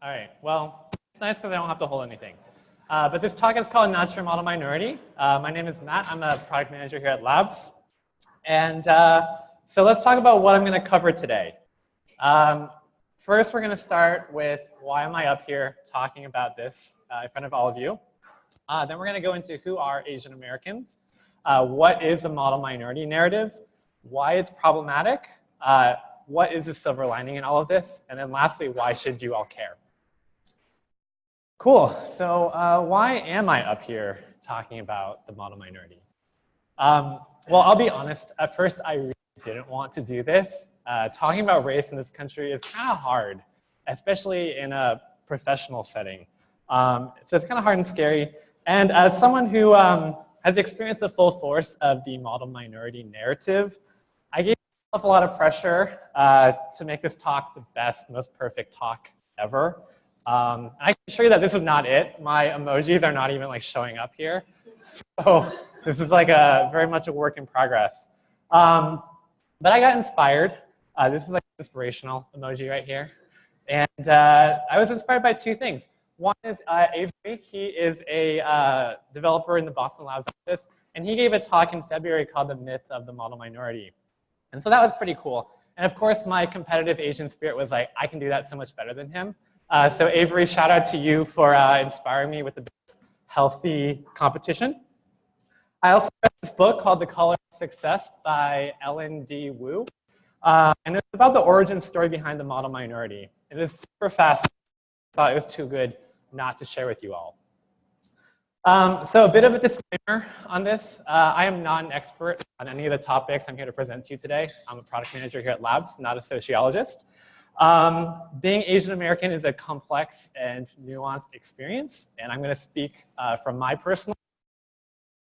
All right, well, it's nice because I don't have to hold anything. But this talk is called Natural Model Minority. My name is Matt. I'm a product manager here at Labs. And so let's talk about what I'm going to cover today. First, we're going to start with why am I up here talking about this in front of all of you. Then we're going to go into who are Asian Americans, what is the model minority narrative, why it's problematic, what is the silver lining in all of this, and then lastly, why should you all care? Cool, so why am I up here talking about the model minority? Well, I'll be honest, at first I really didn't want to do this. Talking about race in this country is kind of hard, especially in a professional setting. So it's kind of hard and scary. And as someone who has experienced the full force of the model minority narrative, I gave myself a lot of pressure to make this talk the best, most perfect talk ever. I can assure you that this is not it. My emojis are not even like showing up here. So this is like very much a work in progress. But I got inspired. This is like an inspirational emoji right here. And I was inspired by two things. One is Avery. He is a developer in the Boston Labs office. And he gave a talk in February called The Myth of the Model Minority. And so that was pretty cool. And of course, my competitive Asian spirit was like, I can do that so much better than him. So Avery, shout out to you for inspiring me with the healthy competition. I also read this book called The Color of Success by Ellen D. Wu. And it's about the origin story behind the model minority. It is super fast. I thought it was too good not to share with you all. So a bit of a disclaimer on this. I am not an expert on any of the topics I'm here to present to you today. I'm a product manager here at Labs, not a sociologist. Being Asian American is a complex and nuanced experience, and I'm going to speak from my personal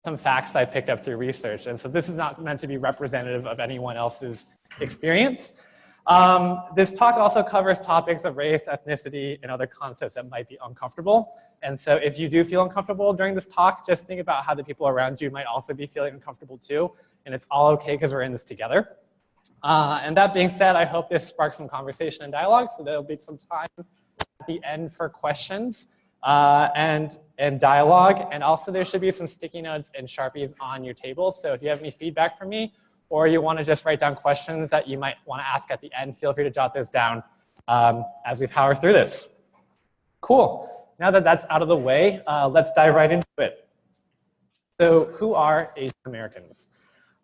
some facts I picked up through research. And so this is not meant to be representative of anyone else's experience. This talk also covers topics of race, ethnicity, and other concepts that might be uncomfortable. And so if you do feel uncomfortable during this talk, just think about how the people around you might also be feeling uncomfortable too. And it's all okay because we're in this together. And that being said, I hope this sparks some conversation and dialogue, so there'll be some time at the end for questions and dialogue. And also there should be some sticky notes and Sharpies on your table. So if you have any feedback for me, or you want to just write down questions that you might want to ask at the end, feel free to jot those down as we power through this. Cool. Now that that's out of the way, let's dive right into it. So who are Asian Americans?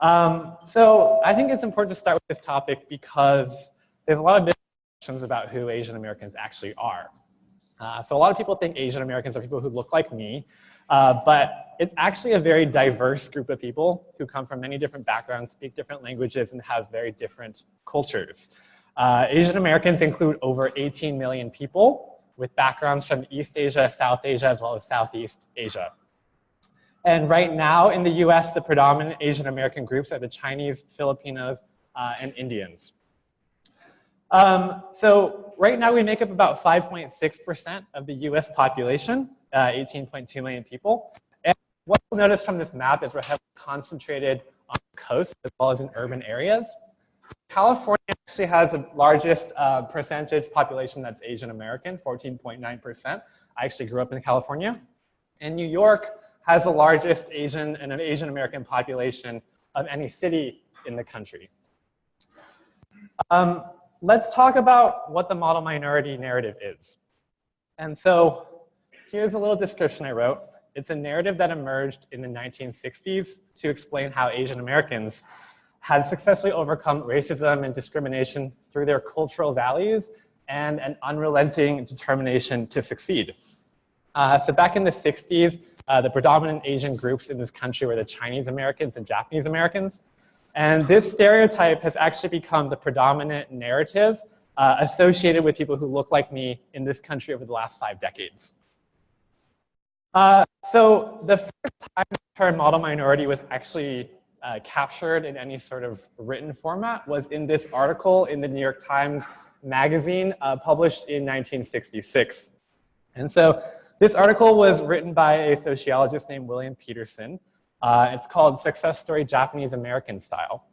So I think it's important to start with this topic because there's a lot of misconceptions about who Asian Americans actually are. So a lot of people think Asian Americans are people who look like me, but it's actually a very diverse group of people who come from many different backgrounds, speak different languages, and have very different cultures. Asian Americans include over 18 million people with backgrounds from East Asia, South Asia, as well as Southeast Asia. And right now in the US, the predominant Asian American groups are the Chinese, Filipinos, and Indians. So right now we make up about 5.6% of the US population, 18.2 million people. And what you'll notice from this map is we're heavily concentrated on the coast as well as in urban areas. California actually has the largest percentage population that's Asian American, 14.9%. I actually grew up in California. And New York has the largest Asian American population of any city in the country. Let's talk about what the model minority narrative is. And so here's a little description I wrote. It's a narrative that emerged in the 1960s to explain how Asian Americans had successfully overcome racism and discrimination through their cultural values and an unrelenting determination to succeed. So back in the 60s, the predominant Asian groups in this country were the Chinese Americans and Japanese Americans. And this stereotype has actually become the predominant narrative associated with people who look like me in this country over the last 5 decades. So the first time the term model minority was actually captured in any sort of written format was in this article in the New York Times magazine published in 1966. And so this article was written by a sociologist named William Peterson. It's called Success Story Japanese American Style.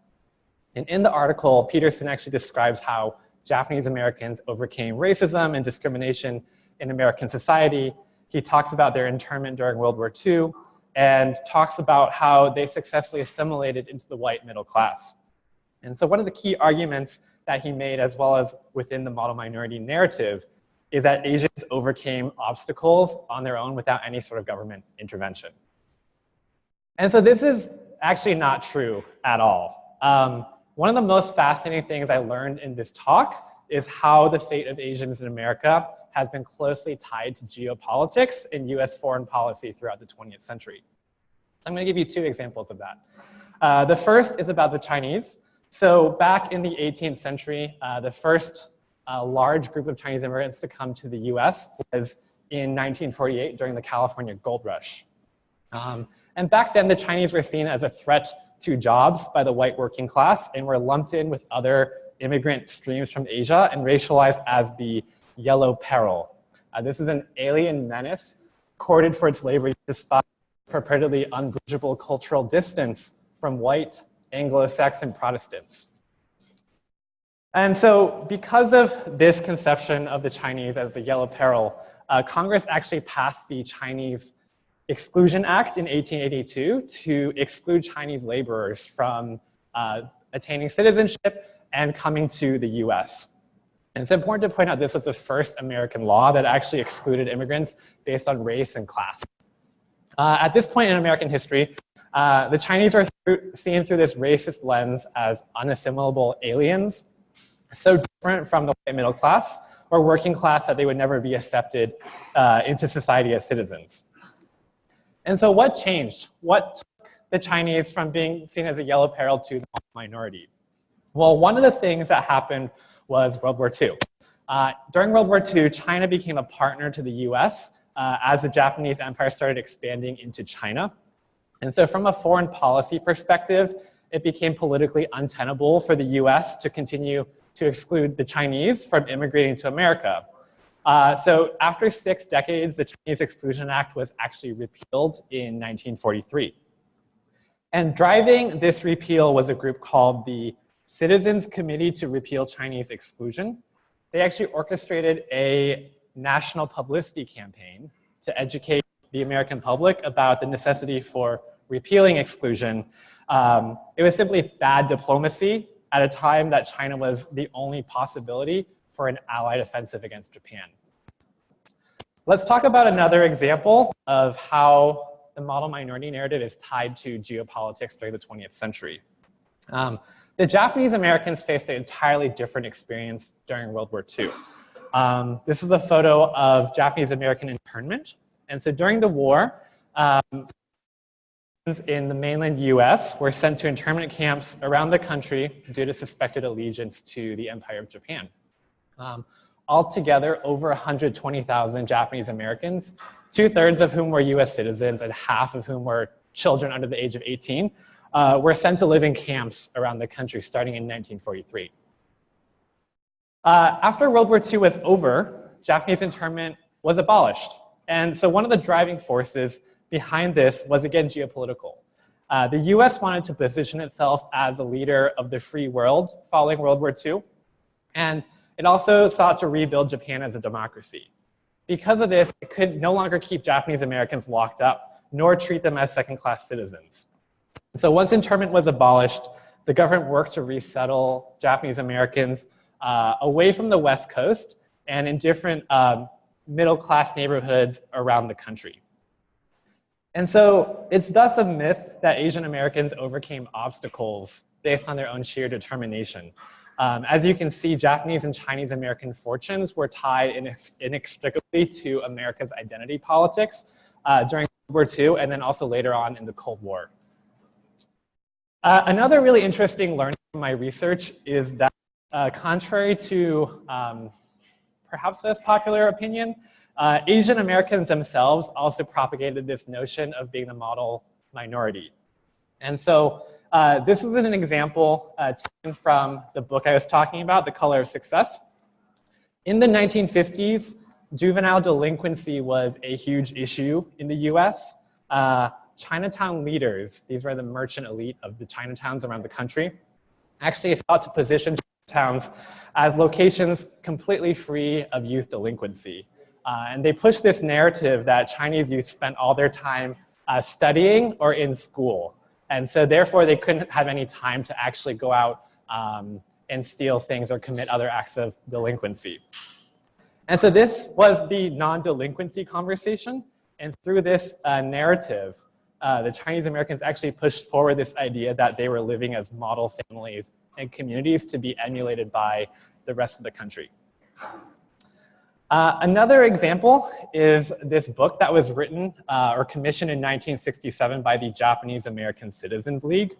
And in the article, Peterson actually describes how Japanese Americans overcame racism and discrimination in American society. He talks about their internment during World War II and talks about how they successfully assimilated into the white middle class. And so one of the key arguments that he made, as well as within the model minority narrative, is that Asians overcame obstacles on their own without any sort of government intervention. And so this is actually not true at all. One of the most fascinating things I learned in this talk is how the fate of Asians in America has been closely tied to geopolitics and US foreign policy throughout the 20th century. So I'm going to give you two examples of that. The first is about the Chinese. So back in the 18th century, the first large group of Chinese immigrants to come to the US was in 1948 during the California Gold Rush. And back then, the Chinese were seen as a threat to jobs by the white working class and were lumped in with other immigrant streams from Asia and racialized as the yellow peril. This is an alien menace courted for its labor despite purportedly unbridgeable cultural distance from white Anglo-Saxon Protestants. And so because of this conception of the Chinese as the yellow peril, Congress actually passed the Chinese Exclusion Act in 1882 to exclude Chinese laborers from attaining citizenship and coming to the US. And it's important to point out this was the first American law that actually excluded immigrants based on race and class. At this point in American history, the Chinese are seen through this racist lens as unassimilable aliens, so different from the white middle class or working class that they would never be accepted into society as citizens. And so what changed? What took the Chinese from being seen as a yellow peril to the minority? Well, one of the things that happened was World War II. During World War II, China became a partner to the US as the Japanese empire started expanding into China. And so from a foreign policy perspective, it became politically untenable for the US to continue to exclude the Chinese from immigrating to America. So after 6 decades, the Chinese Exclusion Act was actually repealed in 1943. And driving this repeal was a group called the Citizens Committee to Repeal Chinese Exclusion. They actually orchestrated a national publicity campaign to educate the American public about the necessity for repealing exclusion. It was simply bad diplomacy at a time that China was the only possibility for an allied offensive against Japan. Let's talk about another example of how the model minority narrative is tied to geopolitics during the 20th century. The Japanese Americans faced an entirely different experience during World War II. This is a photo of Japanese American internment. And so during the war, in the mainland US were sent to internment camps around the country due to suspected allegiance to the Empire of Japan. Altogether, over 120,000 Japanese Americans, 2/3 of whom were US citizens and half of whom were children under the age of 18, were sent to live in camps around the country starting in 1943. After World War II was over, Japanese internment was abolished. And so one of the driving forces behind this was, again, geopolitical. The US wanted to position itself as a leader of the free world following World War II. And it also sought to rebuild Japan as a democracy. Because of this, it could no longer keep Japanese Americans locked up, nor treat them as second-class citizens. So once internment was abolished, the government worked to resettle Japanese Americans away from the West Coast and in different middle-class neighborhoods around the country. And so it's thus a myth that Asian Americans overcame obstacles based on their own sheer determination. As you can see, Japanese and Chinese American fortunes were tied inextricably to America's identity politics during World War II and then also later on in the Cold War. Another really interesting learning from my research is that contrary to perhaps less popular opinion, Asian Americans themselves also propagated this notion of being the model minority. And so this is an example taken from the book I was talking about, The Color of Success. In the 1950s, juvenile delinquency was a huge issue in the US. Chinatown leaders, these were the merchant elite of the Chinatowns around the country, actually sought to position towns as locations completely free of youth delinquency. And they pushed this narrative that Chinese youth spent all their time studying or in school. And so therefore they couldn't have any time to actually go out and steal things or commit other acts of delinquency. And so this was the non-delinquency conversation. And through this narrative, the Chinese Americans actually pushed forward this idea that they were living as model families and communities to be emulated by the rest of the country. Another example is this book that was written or commissioned in 1967 by the Japanese American Citizens League.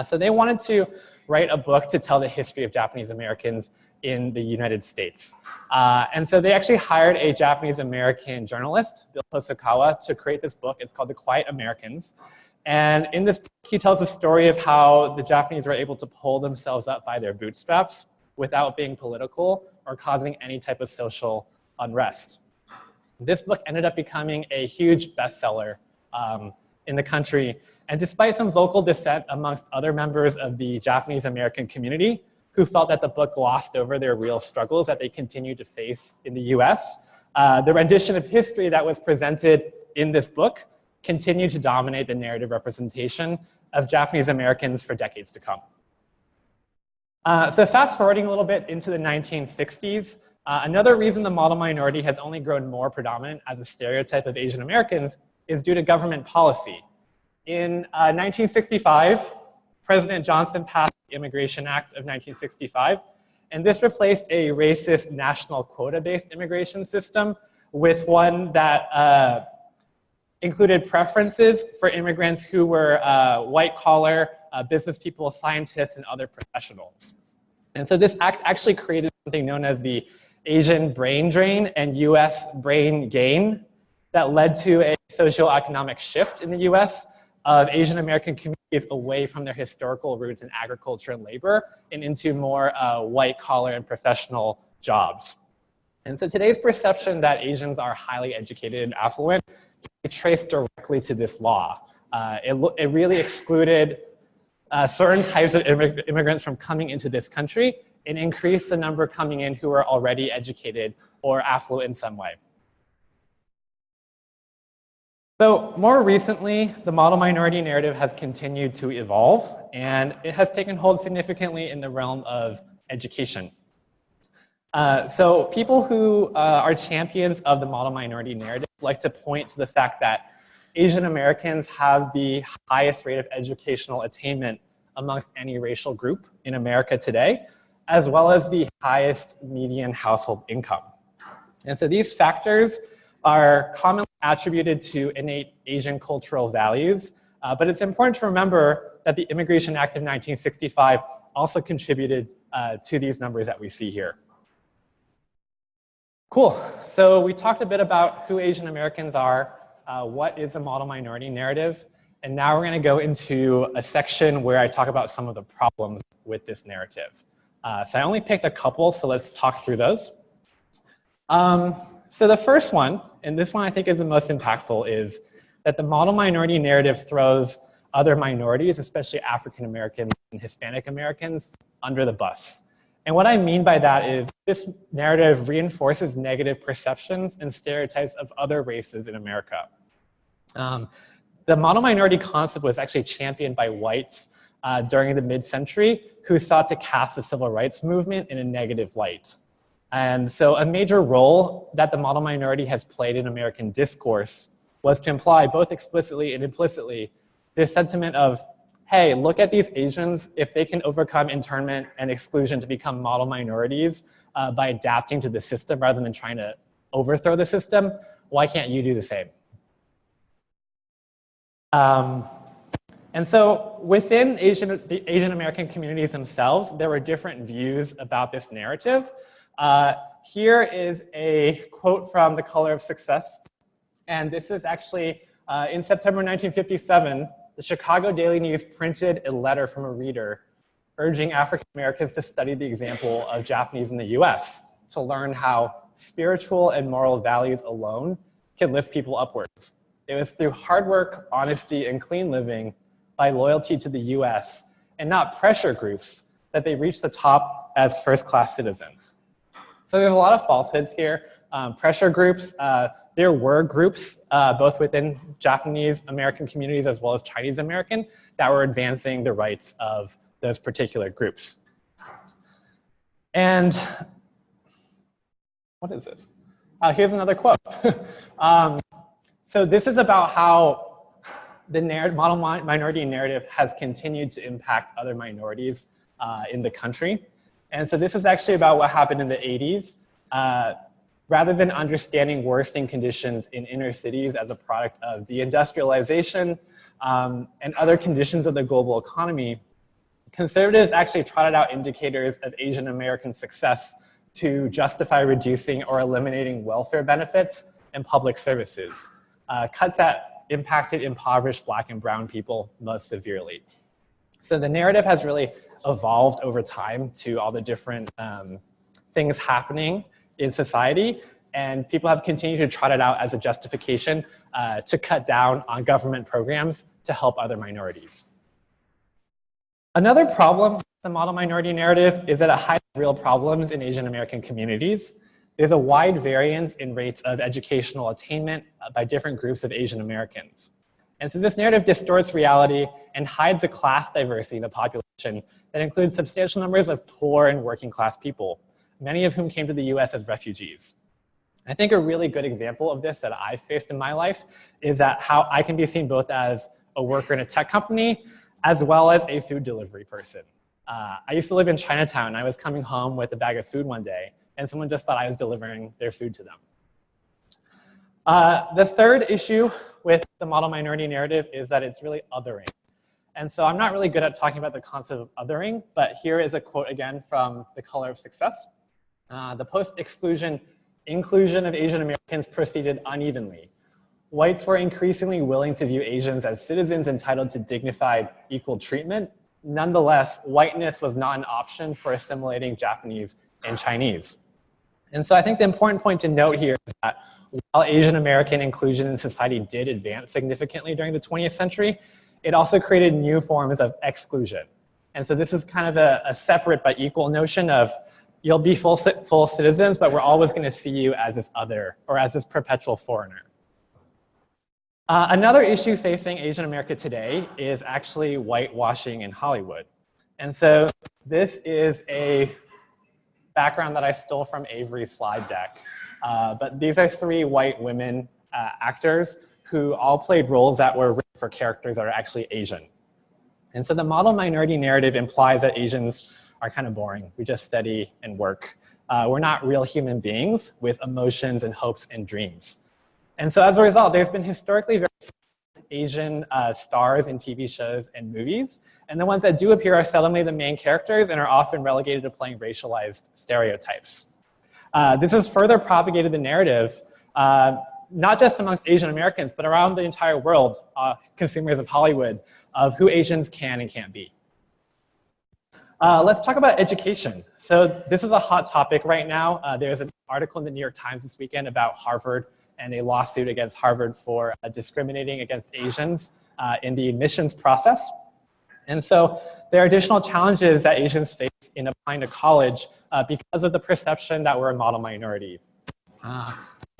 So they wanted to write a book to tell the history of Japanese Americans in the United States. And so they actually hired a Japanese American journalist, Bill Hosokawa, to create this book. It's called The Quiet Americans. And in this book, he tells the story of how the Japanese were able to pull themselves up by their bootstraps without being political or causing any type of social unrest. This book ended up becoming a huge bestseller in the country. And despite some vocal dissent amongst other members of the Japanese American community who felt that the book glossed over their real struggles that they continued to face in the US, the rendition of history that was presented in this book continued to dominate the narrative representation of Japanese Americans for decades to come. So fast forwarding a little bit into the 1960s, another reason the model minority has only grown more predominant as a stereotype of Asian Americans is due to government policy. In 1965, President Johnson passed the Immigration Act of 1965, and this replaced a racist national quota-based immigration system with one that included preferences for immigrants who were white-collar, business people, scientists, and other professionals. And so this act actually created something known as the Asian brain drain and US brain gain that led to a socioeconomic shift in the US of Asian American communities away from their historical roots in agriculture and labor and into more white-collar and professional jobs. And so today's perception that Asians are highly educated and affluent can be traced directly to this law. It really excluded certain types of immigrants from coming into this country and increased the number coming in who are already educated or affluent in some way. So more recently, the model minority narrative has continued to evolve, and it has taken hold significantly in the realm of education. So people who are champions of the model minority narrative like to point to the fact that Asian Americans have the highest rate of educational attainment amongst any racial group in America today, as well as the highest median household income. And so these factors are commonly attributed to innate Asian cultural values, but it's important to remember that the Immigration Act of 1965 also contributed to these numbers that we see here. Cool, so we talked a bit about who Asian Americans are, what is the model minority narrative, and now we're gonna go into a section where I talk about some of the problems with this narrative. So I only picked a couple, so let's talk through those. So the first one, and this one I think is the most impactful, is that the model minority narrative throws other minorities, especially African Americans and Hispanic Americans, under the bus. And what I mean by that is this narrative reinforces negative perceptions and stereotypes of other races in America. The model minority concept was actually championed by whites during the mid-century who sought to cast the civil rights movement in a negative light. And so a major role that the model minority has played in American discourse was to imply both explicitly and implicitly this sentiment of, hey, look at these Asians, if they can overcome internment and exclusion to become model minorities by adapting to the system rather than trying to overthrow the system, why can't you do the same? And so within the Asian American communities themselves, there were different views about this narrative. Here is a quote from The Color of Success. And this is actually, in September 1957, the Chicago Daily News printed a letter from a reader urging African Americans to study the example of Japanese in the US to learn how spiritual and moral values alone can lift people upwards. It was through hard work, honesty, and clean living by loyalty to the US and not pressure groups that they reached the top as first-class citizens. So there's a lot of falsehoods here. Pressure groups, there were groups both within Japanese American communities as well as Chinese American that were advancing the rights of those particular groups. And what is this? Here's another quote. So this is about how the model minority narrative has continued to impact other minorities in the country. And so this is actually about what happened in the 80s. Rather than understanding worsening conditions in inner cities as a product of deindustrialization and other conditions of the global economy, conservatives actually trotted out indicators of Asian American success to justify reducing or eliminating welfare benefits and public services, cuts that impacted impoverished Black and brown people most severely. So the narrative has really evolved over time to all the different things happening in society, and people have continued to trot it out as a justification to cut down on government programs to help other minorities. Another problem with the model minority narrative is that it hides real problems in Asian American communities. There's a wide variance in rates of educational attainment by different groups of Asian Americans. And so this narrative distorts reality and hides a class diversity in the population that includes substantial numbers of poor and working class people, many of whom came to the US as refugees. I think a really good example of this that I've faced in my life is that how I can be seen both as a worker in a tech company as well as a food delivery person. I used to live in Chinatown, and I was coming home with a bag of food one day, and someone just thought I was delivering their food to them. The third issue with the model minority narrative is that it's really othering. And so I'm not really good at talking about the concept of othering, but here is a quote again from The Color of Success. The post-exclusion inclusion of Asian Americans proceeded unevenly. Whites were increasingly willing to view Asians as citizens entitled to dignified equal treatment. Nonetheless, whiteness was not an option for assimilating Japanese and Chinese. And so I think the important point to note here is that while Asian American inclusion in society did advance significantly during the 20th century, it also created new forms of exclusion. And so this is kind of a separate but equal notion of you'll be full citizens, but we're always going to see you as this other or as this perpetual foreigner. Another issue facing Asian America today is actually whitewashing in Hollywood. And so this is a background that I stole from Avery's slide deck. But these are 3 white women actors who all played roles that were written for characters that are actually Asian. And so the model minority narrative implies that Asians are kind of boring. We just study and work. We're not real human beings with emotions and hopes and dreams. And so as a result, there's been historically very few Asian stars in TV shows and movies. And the ones that do appear are seldomly the main characters and are often relegated to playing racialized stereotypes. This has further propagated the narrative, not just amongst Asian Americans, but around the entire world, consumers of Hollywood, of who Asians can and can't be. Let's talk about education. So this is a hot topic right now. There's an article in the New York Times this weekend about Harvard and a lawsuit against Harvard for discriminating against Asians in the admissions process. And so there are additional challenges that Asians face in applying to college because of the perception that we're a model minority.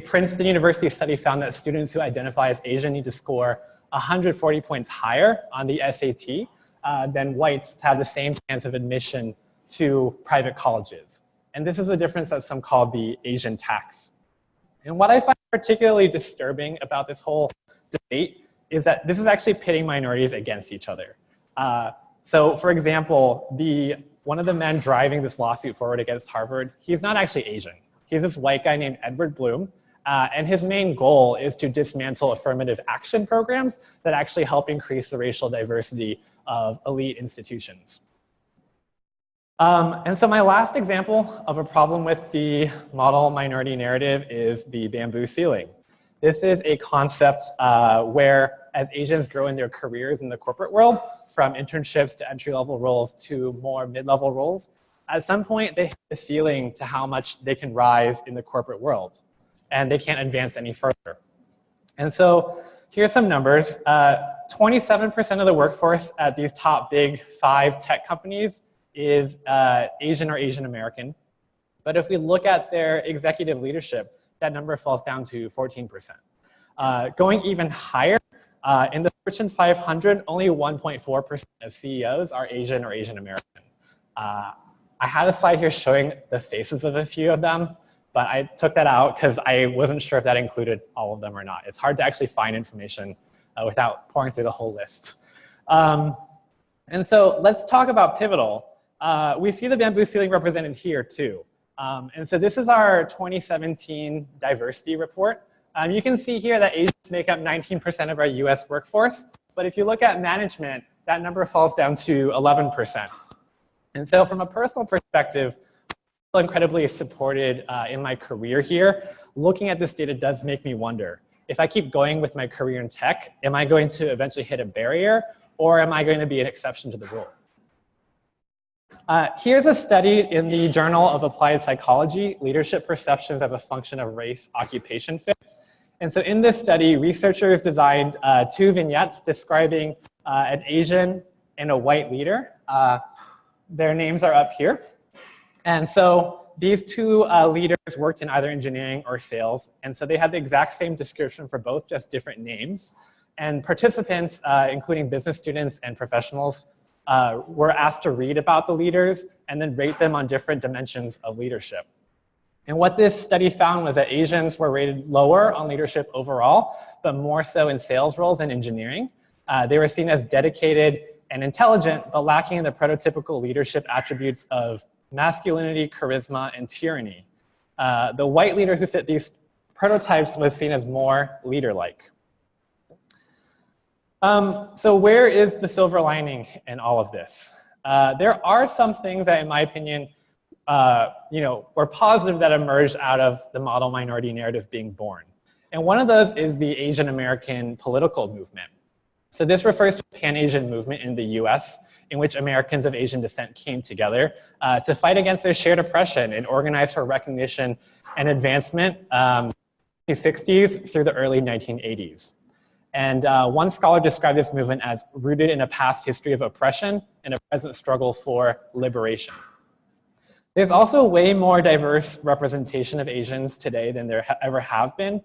Princeton University study found that students who identify as Asian need to score 140 points higher on the SAT than whites to have the same chance of admission to private colleges. And this is a difference that some call the Asian tax. And what I find particularly disturbing about this whole debate is that this is actually pitting minorities against each other. So for example, one of the men driving this lawsuit forward against Harvard, he's not actually Asian. He's this white guy named Edward Bloom. And his main goal is to dismantle affirmative action programs that actually help increase the racial diversity of elite institutions. And so my last example of a problem with the model minority narrative is the bamboo ceiling. This is a concept where as Asians grow in their careers in the corporate world, from internships to entry-level roles to more mid-level roles, at some point they hit the ceiling to how much they can rise in the corporate world, and they can't advance any further. And so here's some numbers. 27% of the workforce at these top big 5 tech companies is Asian or Asian American. But if we look at their executive leadership, that number falls down to 14%. Going even higher, in the Fortune 500, only 1.4% of CEOs are Asian or Asian American. I had a slide here showing the faces of a few of them, but I took that out because I wasn't sure if that included all of them or not. It's hard to actually find information without pouring through the whole list. And so let's talk about Pivotal. We see the bamboo ceiling represented here too. And so this is our 2017 diversity report. You can see here that Asians make up 19% of our US workforce, but if you look at management, that number falls down to 11%. And so from a personal perspective, I feel incredibly supported in my career here. Looking at this data does make me wonder, if I keep going with my career in tech, am I going to eventually hit a barrier, or am I going to be an exception to the rule? Here's a study in the Journal of Applied Psychology, Leadership Perceptions as a Function of Race Occupation Fit. And so in this study, researchers designed 2 vignettes describing an Asian and a white leader. Their names are up here. And so these 2 leaders worked in either engineering or sales. And so they had the exact same description for both, just different names. And participants, including business students and professionals, were asked to read about the leaders and then rate them on different dimensions of leadership. And what this study found was that Asians were rated lower on leadership overall, but more so in sales roles and engineering. They were seen as dedicated and intelligent, but lacking in the prototypical leadership attributes of masculinity, charisma, and tyranny. The white leader who fit these prototypes was seen as more leader-like. So where is the silver lining in all of this? There are some things that, in my opinion, were positive that emerged out of the model minority narrative being born. And one of those is the Asian American political movement. So this refers to the Pan-Asian movement in the US, in which Americans of Asian descent came together to fight against their shared oppression and organize for recognition and advancement in the 60s through the early 1980s. And one scholar described this movement as rooted in a past history of oppression and a present struggle for liberation. There's also way more diverse representation of Asians today than there ever have been.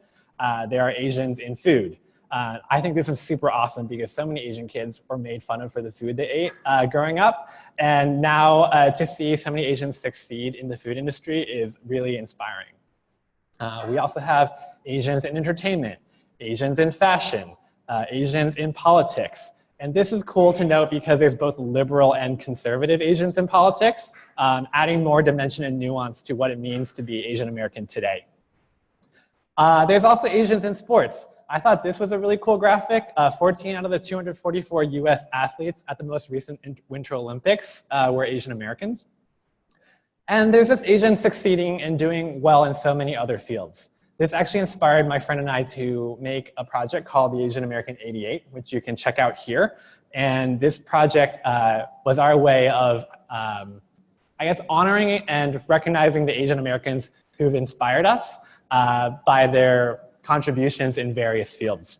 There are Asians in food. I think this is super awesome because so many Asian kids were made fun of for the food they ate growing up. And now to see so many Asians succeed in the food industry is really inspiring. We also have Asians in entertainment, Asians in fashion, Asians in politics. And this is cool to note because there's both liberal and conservative Asians in politics, adding more dimension and nuance to what it means to be Asian American today. There's also Asians in sports. I thought this was a really cool graphic. 14 out of the 244 US athletes at the most recent Winter Olympics were Asian Americans. And there's this Asian succeeding and doing well in so many other fields. This actually inspired my friend and I to make a project called the Asian American 88, which you can check out here. And this project was our way of, I guess, honoring and recognizing the Asian Americans who've inspired us by their contributions in various fields.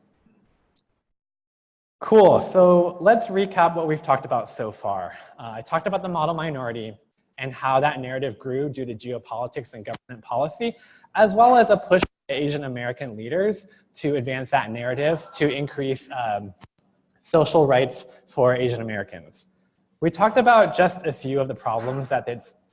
Cool, so let's recap what we've talked about so far. I talked about the model minority and how that narrative grew due to geopolitics and government policy, as well as a push by Asian American leaders to advance that narrative to increase social rights for Asian Americans. We talked about just a few of the problems that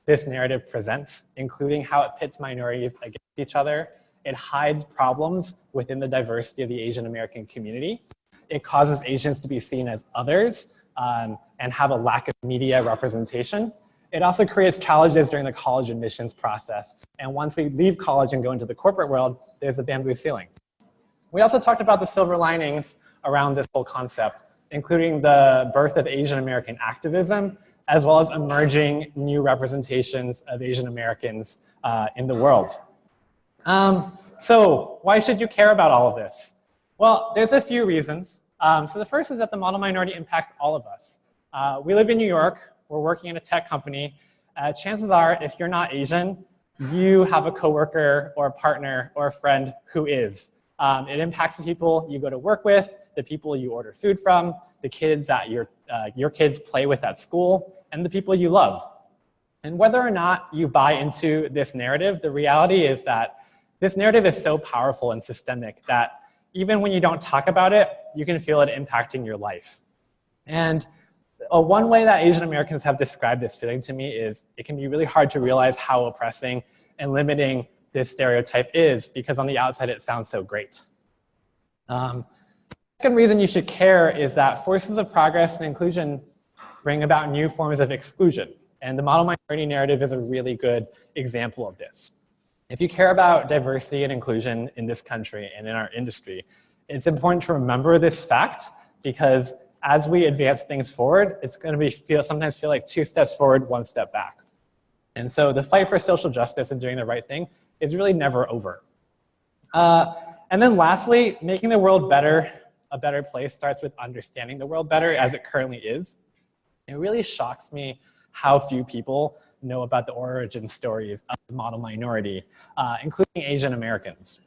this narrative presents, including how it pits minorities against each other. It hides problems within the diversity of the Asian American community. It causes Asians to be seen as others and have a lack of media representation. It also creates challenges during the college admissions process. And once we leave college and go into the corporate world, there's a bamboo ceiling. We also talked about the silver linings around this whole concept, including the birth of Asian American activism, as well as emerging new representations of Asian Americans in the world. So why should you care about all of this? Well, there's a few reasons. So the first is that the model minority impacts all of us. We live in New York. We're working in a tech company. Chances are, if you're not Asian, you have a coworker or a partner or a friend who is. It impacts the people you go to work with, the people you order food from, the kids that your kids play with at school, and the people you love. And whether or not you buy into this narrative, the reality is that this narrative is so powerful and systemic that even when you don't talk about it, you can feel it impacting your life. And one way that Asian Americans have described this feeling to me is it can be really hard to realize how oppressing and limiting this stereotype is, because on the outside it sounds so great. Second reason you should care is that forces of progress and inclusion bring about new forms of exclusion. And the model minority narrative is a really good example of this. If you care about diversity and inclusion in this country and in our industry, it's important to remember this fact, because as we advance things forward, it's going to sometimes feel like 2 steps forward, 1 step back. And so the fight for social justice and doing the right thing is really never over. And then lastly, making the world better, a better place, starts with understanding the world better as it currently is. It really shocks me how few people know about the origin stories of the model minority, including Asian Americans.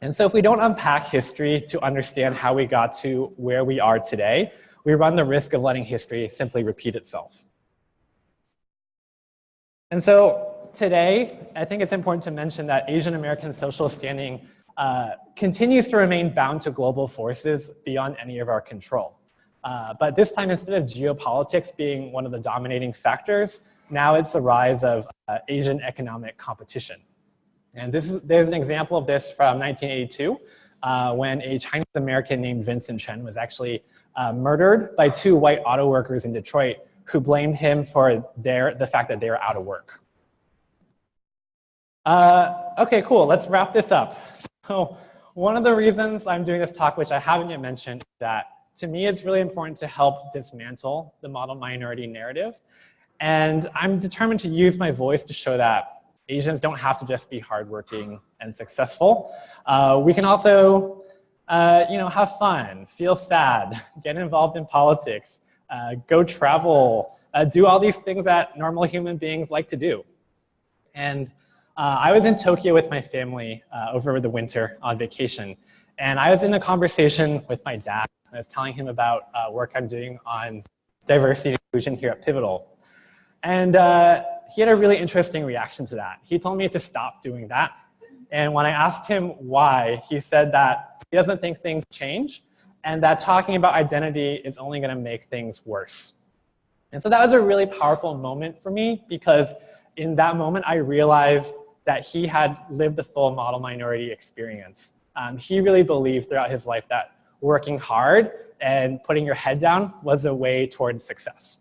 And so if we don't unpack history to understand how we got to where we are today, we run the risk of letting history simply repeat itself. And so today, I think it's important to mention that Asian American social standing continues to remain bound to global forces beyond any of our control. But this time, instead of geopolitics being one of the dominating factors, now it's the rise of Asian economic competition. And there's an example of this from 1982, when a Chinese American named Vincent Chen was actually murdered by 2 white auto workers in Detroit who blamed him for the fact that they were out of work. Okay, cool, let's wrap this up. So one of the reasons I'm doing this talk, which I haven't yet mentioned, is that to me it's really important to help dismantle the model minority narrative. And I'm determined to use my voice to show that Asians don't have to just be hardworking and successful. We can also have fun, feel sad, get involved in politics, go travel, do all these things that normal human beings like to do. And I was in Tokyo with my family over the winter on vacation. And I was in a conversation with my dad. I was telling him about work I'm doing on diversity and inclusion here at Pivotal. And he had a really interesting reaction to that. He told me to stop doing that. And when I asked him why, he said that he doesn't think things change and that talking about identity is only going to make things worse. And so that was a really powerful moment for me, because in that moment I realized that he had lived the full model minority experience. He really believed throughout his life that working hard and putting your head down was a way towards success.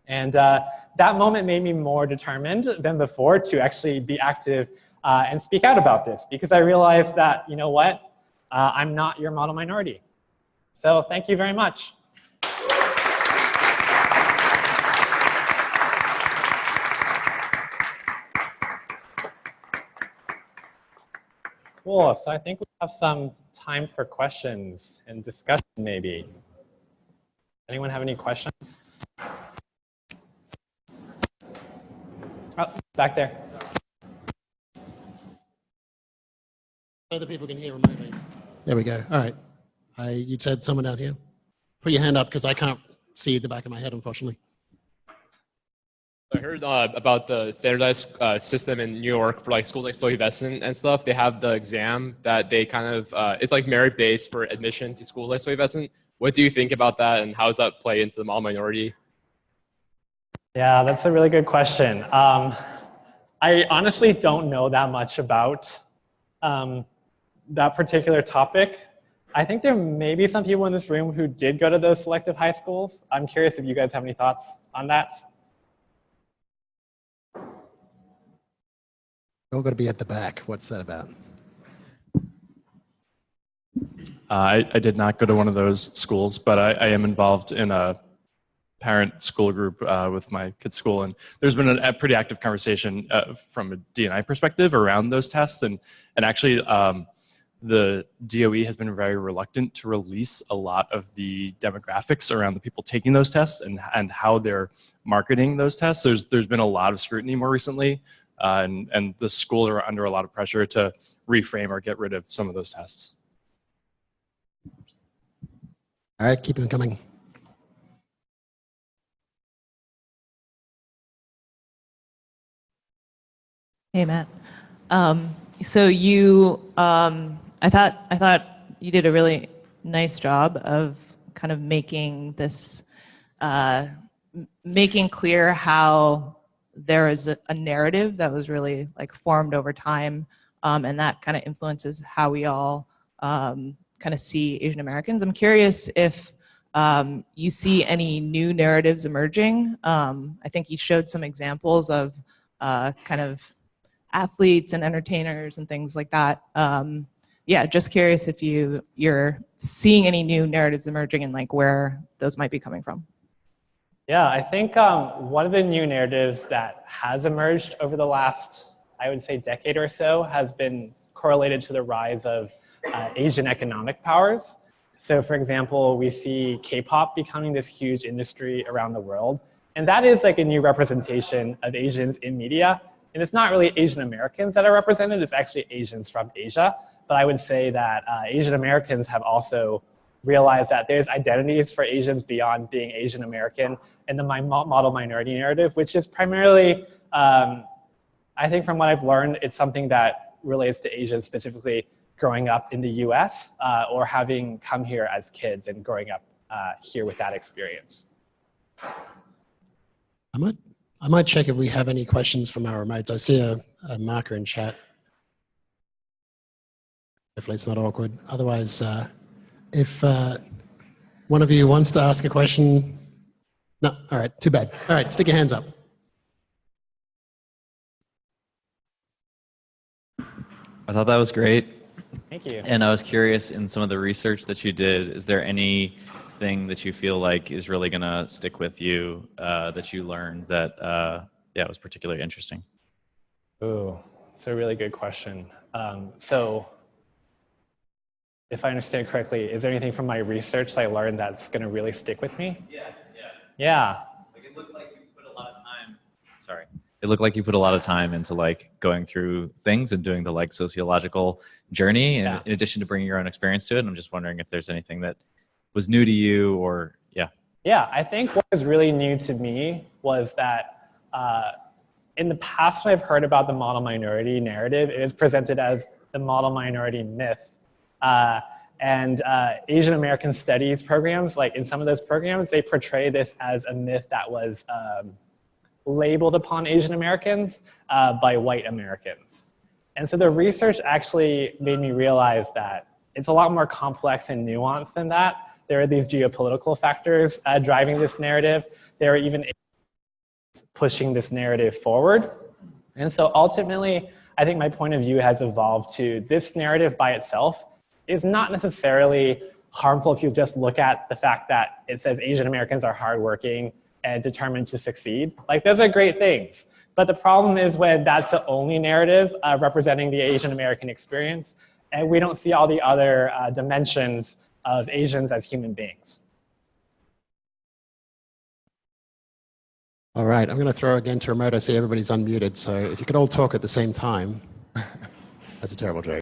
And that moment made me more determined than before to actually be active and speak out about this, because I realized that, you know what, I'm not your model minority. So thank you very much. Cool, so I think we have some time for questions and discussion maybe. Anyone have any questions? Oh, back there. Other people can hear remotely. There we go. All right. You said someone down here. Put your hand up because I can't see the back of my head, unfortunately. I heard about the standardized system in New York for like schools like Slow Veston and stuff. They have the exam that they kind of, it's like merit-based for admission to schools like Slow Veston. What do you think about that, and how does that play into the model minority? Yeah, that's a really good question. I honestly don't know that much about that particular topic. I think there may be some people in this room who did go to those selective high schools. I'm curious if you guys have any thoughts on that. All got to be at the back. What's that about? I did not go to one of those schools, but I am involved in a parent school group with my kid's school, and there's been a pretty active conversation from a D&I perspective around those tests, and actually the DOE has been very reluctant to release a lot of the demographics around the people taking those tests and how they're marketing those tests. There's been a lot of scrutiny more recently, and the schools are under a lot of pressure to reframe or get rid of some of those tests. All right, keep them coming. Hey, Matt. So I thought you did a really nice job of kind of making this, making clear how there is a narrative that was really like formed over time, and that kind of influences how we all kind of see Asian Americans. I'm curious if you see any new narratives emerging. I think you showed some examples of kind of athletes and entertainers and things like that. Yeah, just curious if you're seeing any new narratives emerging and like where those might be coming from. Yeah, I think one of the new narratives that has emerged over the last, I would say, decade or so has been correlated to the rise of Asian economic powers. So for example, we see K-pop becoming this huge industry around the world. And that is like a new representation of Asians in media. And it's not really Asian Americans that are represented, it's actually Asians from Asia. But I would say that Asian Americans have also realized that there's identities for Asians beyond being Asian American in the model minority narrative, which is primarily, I think from what I've learned, it's something that relates to Asians specifically growing up in the US or having come here as kids and growing up here with that experience. I might check if we have any questions from our remotes. I see a marker in chat. Hopefully it's not awkward. Otherwise, if one of you wants to ask a question, no, all right, too bad. All right, stick your hands up. I thought that was great. Thank you. And I was curious, in some of the research that you did, is there anything that you feel like is really going to stick with you that you learned that yeah, was particularly interesting? Ooh, it's a really good question. So if I understand correctly, is there anything from my research that I learned that's going to really stick with me? Yeah. Like it looked like you put a lot of time. Sorry. It looked like you put a lot of time into like going through things and doing the like sociological journey in addition to bringing your own experience to it. And I'm just wondering if there's anything that was new to you or yeah. Yeah, I think what was really new to me was that in the past when I've heard about the model minority narrative, it was presented as the model minority myth. And Asian American studies programs, like in some of those programs, they portray this as a myth that was labeled upon Asian Americans by white Americans. And so the research actually made me realize that it's a lot more complex and nuanced than that. There are these geopolitical factors driving this narrative. There are even pushing this narrative forward. And so ultimately, I think my point of view has evolved to this narrative by itself is not necessarily harmful if you just look at the fact that it says Asian Americans are hardworking and determined to succeed. Like those are great things. But the problem is when that's the only narrative representing the Asian American experience, and we don't see all the other dimensions of Asians as human beings. All right, I'm going to throw again to remote. I see everybody's unmuted, so if you could all talk at the same time. That's a terrible joke.